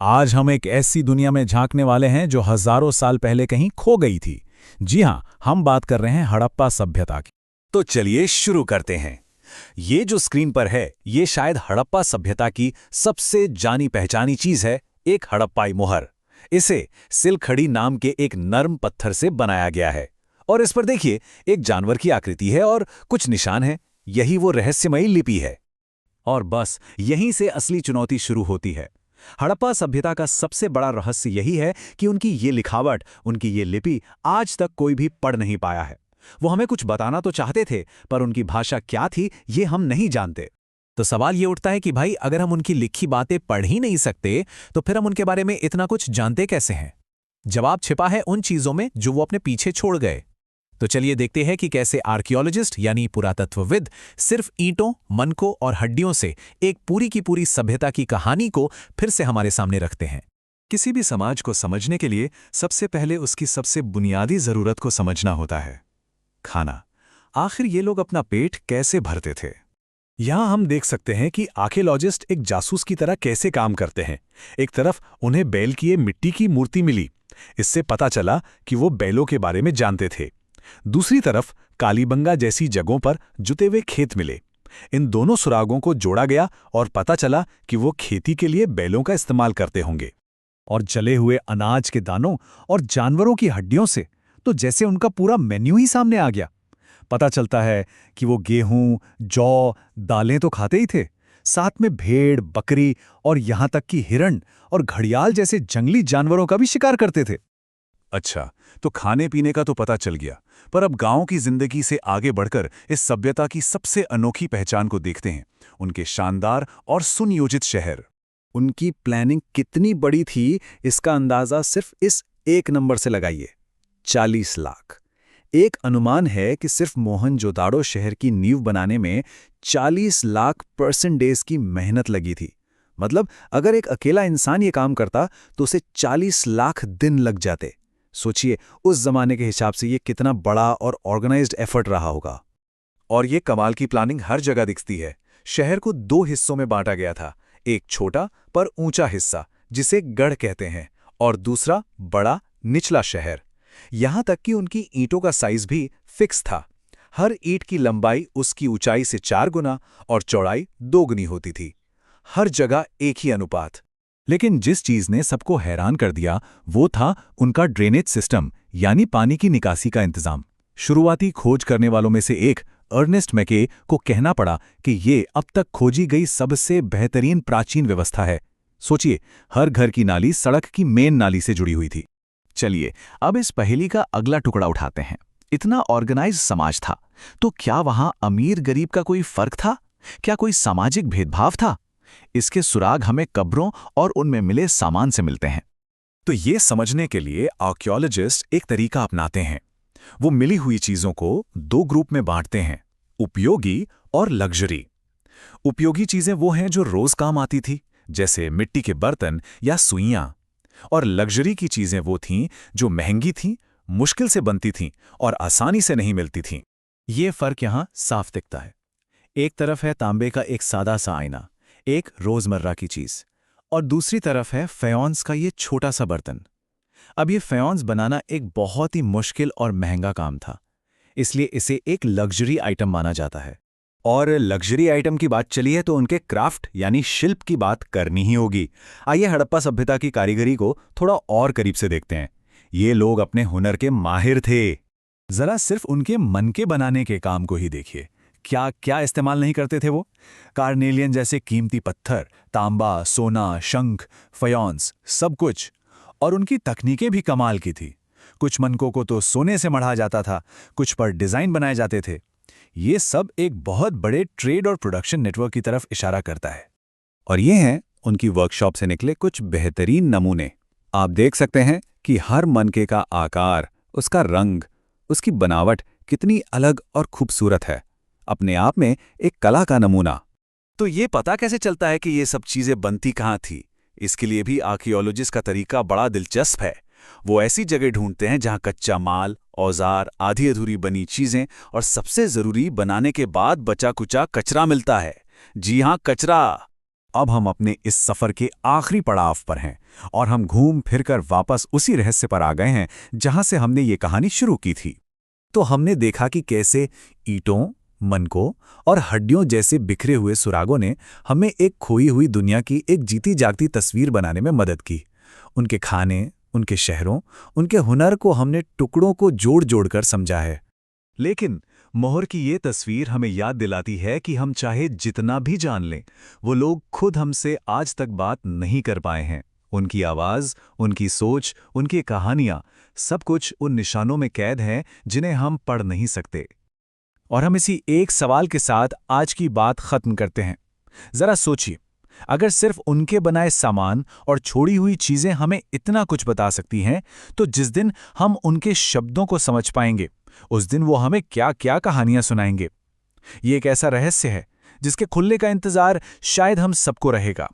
आज हम एक ऐसी दुनिया में झांकने वाले हैं जो हजारों साल पहले कहीं खो गई थी। जी हां, हम बात कर रहे हैं हड़प्पा सभ्यता की। तो चलिए शुरू करते हैं। ये जो स्क्रीन पर है, ये शायद हड़प्पा सभ्यता की सबसे जानी पहचानी चीज है, एक हड़प्पाई मुहर। इसे सिलखड़ी नाम के एक नर्म पत्थर से बनाया गया है। और इस पर देखिए, एक जानवर की आकृति है और कुछ निशान हैं। यही वो रहस्यमयी लिपि है। और बस यहीं से असली चुनौती शुरू होती है। हड़प्पा सभ्यता का सबसे बड़ा रहस्य यही है कि उनकी ये लिखावट, उनकी ये लिपि आज तक कोई भी पढ़ नहीं पाया है। वो हमें कुछ बताना तो चाहते थे, पर उनकी भाषा क्या थी ये हम नहीं जानते। तो सवाल ये उठता है कि भाई, अगर हम उनकी लिखी बातें पढ़ ही नहीं सकते, तो फिर हम उनके बारे में इतना कुछ जानते कैसे हैं? जवाब छिपा है उन चीजों में जो वो अपने पीछे छोड़ गए। तो चलिए देखते हैं कि कैसे आर्कियोलॉजिस्ट यानी पुरातत्वविद सिर्फ ईंटों, मनकों और हड्डियों से एक पूरी की पूरी सभ्यता की कहानी को फिर से हमारे सामने रखते हैं। किसी भी समाज को समझने के लिए सबसे पहले उसकी सबसे बुनियादी जरूरत को समझना होता है, खाना। आखिर ये लोग अपना पेट कैसे भरते थे? यहां हम देख सकते हैं कि आर्कियोलॉजिस्ट एक जासूस की तरह कैसे काम करते हैं। एक तरफ उन्हें बैल की ये मिट्टी की मूर्ति मिली, इससे पता चला कि वो बैलों के बारे में जानते थे। दूसरी तरफ कालीबंगा जैसी जगहों पर जुते हुए खेत मिले। इन दोनों सुरागों को जोड़ा गया और पता चला कि वो खेती के लिए बैलों का इस्तेमाल करते होंगे। और जले हुए अनाज के दानों और जानवरों की हड्डियों से तो जैसे उनका पूरा मेन्यू ही सामने आ गया। पता चलता है कि वो गेहूं, जौ, दालें तो खाते ही थे, साथ में भेड़, बकरी और यहां तक कि हिरण और घड़ियाल जैसे जंगली जानवरों का भी शिकार करते थे। अच्छा, तो खाने पीने का तो पता चल गया, पर अब गांव की जिंदगी से आगे बढ़कर इस सभ्यता की सबसे अनोखी पहचान को देखते हैं, उनके शानदार और सुनियोजित शहर। उनकी प्लानिंग कितनी बड़ी थी, इसका अंदाजा सिर्फ इस एक नंबर से लगाइए, 40 लाख। एक अनुमान है कि सिर्फ मोहनजोदाड़ो शहर की नींव बनाने में 40 लाख पर्सन डेज की मेहनत लगी थी। मतलब अगर एक अकेला इंसान ये काम करता तो उसे 40 लाख दिन लग जाते। सोचिए, उस जमाने के हिसाब से ये कितना बड़ा और ऑर्गेनाइज्ड एफर्ट रहा होगा। और ये कमाल की प्लानिंग हर जगह दिखती है। शहर को 2 हिस्सों में बांटा गया था, एक छोटा पर ऊंचा हिस्सा जिसे गढ़ कहते हैं, और दूसरा बड़ा निचला शहर। यहां तक कि उनकी ईंटों का साइज भी फिक्स था। हर ईंट की लंबाई उसकी ऊंचाई से 4 गुना और चौड़ाई 2 गुनी होती थी। हर जगह एक ही अनुपात। लेकिन जिस चीज ने सबको हैरान कर दिया वो था उनका ड्रेनेज सिस्टम, यानी पानी की निकासी का इंतजाम। शुरुआती खोज करने वालों में से एक अर्नेस्ट मैके को कहना पड़ा कि ये अब तक खोजी गई सबसे बेहतरीन प्राचीन व्यवस्था है। सोचिए, हर घर की नाली सड़क की मेन नाली से जुड़ी हुई थी। चलिए, अब इस पहेली का अगला टुकड़ा उठाते हैं। इतना ऑर्गेनाइज समाज था, तो क्या वहां अमीर गरीब का कोई फर्क था? क्या कोई सामाजिक भेदभाव था? इसके सुराग हमें कब्रों और उनमें मिले सामान से मिलते हैं। तो ये समझने के लिए आर्कियोलॉजिस्ट एक तरीका अपनाते हैं। वो मिली हुई चीजों को 2 ग्रुप में बांटते हैं, उपयोगी और लग्जरी। उपयोगी चीजें वो हैं जो रोज काम आती थी, जैसे मिट्टी के बर्तन या सुइयां। और लग्जरी की चीजें वो थीं जो महंगी थीं, मुश्किल से बनती थीं और आसानी से नहीं मिलती थीं। ये फर्क यहाँ साफ दिखता है। एक तरफ है तांबे का एक सादा सा आईना, एक रोजमर्रा की चीज, और दूसरी तरफ है फेयॉन्स का ये छोटा सा बर्तन। अब ये फेयॉन्स बनाना एक बहुत ही मुश्किल और महंगा काम था, इसलिए इसे एक लग्जरी आइटम माना जाता है। और लग्जरी आइटम की बात चली है तो उनके क्राफ्ट यानी शिल्प की बात करनी ही होगी। आइए हड़प्पा सभ्यता की कारीगरी को थोड़ा और करीब से देखते हैं। ये लोग अपने हुनर के माहिर थे। जरा सिर्फ उनके मन के बनाने के काम को ही देखिए। क्या क्या इस्तेमाल नहीं करते थे वो? कार्नेलियन जैसे कीमती पत्थर, तांबा, सोना, शंख, फयोन्स, सब कुछ। और उनकी तकनीकें भी कमाल की थी। कुछ मनकों को तो सोने से मढ़ा जाता था, कुछ पर डिजाइन बनाए जाते थे। ये सब एक बहुत बड़े ट्रेड और प्रोडक्शन नेटवर्क की तरफ इशारा करता है। और ये हैं उनकी वर्कशॉप से निकले कुछ बेहतरीन नमूने। आप देख सकते हैं कि हर मनके का आकार, उसका रंग, उसकी बनावट कितनी अलग और खूबसूरत है। अपने आप में एक कला का नमूना। तो ये पता कैसे चलता है कि ये सब चीजें बनती कहाँ थी? इसके लिए भी आर्कियोलॉजिस्ट का तरीका बड़ा दिलचस्प है। वो ऐसी जगह ढूंढते हैं जहां कच्चा माल, औजार, आधी अधूरी बनी चीजें और सबसे जरूरी बनाने के बाद बचा कुचा कचरा मिलता है। जी हां, कचरा। अब हम अपने इस सफर के आखिरी पड़ाव पर हैं और हम घूम फिरकर वापस उसी रहस्य पर आ गए हैं जहां से हमने ये कहानी शुरू की थी। तो हमने देखा कि कैसे ईंटों, मनकों और हड्डियों जैसे बिखरे हुए सुरागों ने हमें एक खोई हुई दुनिया की एक जीती जागती तस्वीर बनाने में मदद की। उनके खाने, उनके शहरों, उनके हुनर को हमने टुकड़ों को जोड़ जोड़ कर समझा है। लेकिन मोहर की ये तस्वीर हमें याद दिलाती है कि हम चाहे जितना भी जान लें, वो लोग खुद हमसे आज तक बात नहीं कर पाए हैं। उनकी आवाज़, उनकी सोच, उनकी कहानियाँ, सब कुछ उन निशानों में कैद हैं जिन्हें हम पढ़ नहीं सकते। और हम इसी एक सवाल के साथ आज की बात खत्म करते हैं। जरा सोचिए, अगर सिर्फ उनके बनाए सामान और छोड़ी हुई चीजें हमें इतना कुछ बता सकती हैं, तो जिस दिन हम उनके शब्दों को समझ पाएंगे, उस दिन वो हमें क्या क्या कहानियां सुनाएंगे। ये एक ऐसा रहस्य है जिसके खुलने का इंतजार शायद हम सबको रहेगा।